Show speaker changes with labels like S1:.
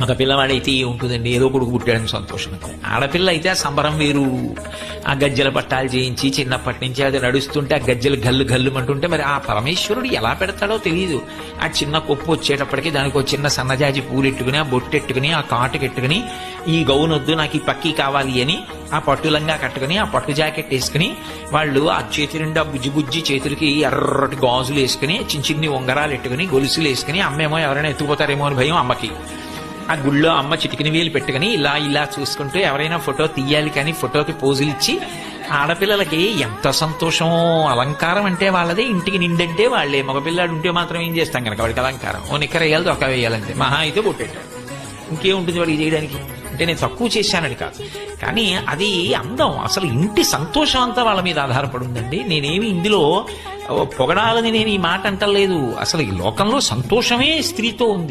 S1: మగ పిల్లవాడైతే ఉంటుందండి, ఏదో కొడుకు పుట్టాడని సంతోషం. ఆడపిల్ల అయితే ఆ సంబరం వేరు. ఆ గజ్జల పట్టాలు చేయించి చిన్నప్పటి నుంచి అది నడుస్తుంటే ఆ గజ్జలు గల్లు గల్లు అంటుంటే మరి ఆ పరమేశ్వరుడు ఎలా పెడతాడో తెలియదు. ఆ చిన్న కొప్పు వచ్చేటప్పటికి దానికి ఒక చిన్న సన్నజాజి పూలెట్టుకుని, ఆ బొట్టెట్టుకుని, ఆ కాటుకెట్టుకుని, ఈ గౌనొద్దు నాకు ఈ పక్కీ కావాలి అని ఆ పట్టులంగా కట్టుకుని, ఆ పట్టు జాకెట్ వేసుకుని, వాళ్ళు ఆ చేతి నిండా బుజ్జి బుజ్జి చేతులకి ఎర్రటి గాజులు వేసుకుని, చిన్న చిన్ని ఉంగరాలు ఎట్టుకుని, గొలుసులు వేసుకుని, అమ్మేమో ఎవరైనా ఎత్తుకుపోతారేమో అని భయం అమ్మకి. ఆ గుళ్ళో అమ్మ చిటికిన వేలు పెట్టుకుని ఇలా ఇలా చూసుకుంటూ ఎవరైనా ఫోటో తీయాలి కానీ ఫోటోకి పోజులు ఇచ్చి, ఆడపిల్లలకి ఎంత సంతోషమో. అలంకారం అంటే వాళ్ళదే, ఇంటికి నిండంటే వాళ్ళే. మగపిల్లాడు ఉంటే మాత్రం ఏం చేస్తాం కనుక వాడికి అలంకారం. ఓ నిక్కర వేయాలి, దొక్క వేయాలంటే, మహా అయితే పొట్టేటాడు. ఇంకేముంటుంది వాడికి చేయడానికి? అంటే నేను తక్కువ చేశానని కాదు, కానీ అది అందం. అసలు ఇంటి సంతోషం అంతా వాళ్ళ మీద ఆధారపడి ఉందండి. నేనేమి ఇందులో పొగడాలని నేను ఈ మాట అంటలేదు. అసలు ఈ లోకంలో సంతోషమే స్త్రీతో ఉంది.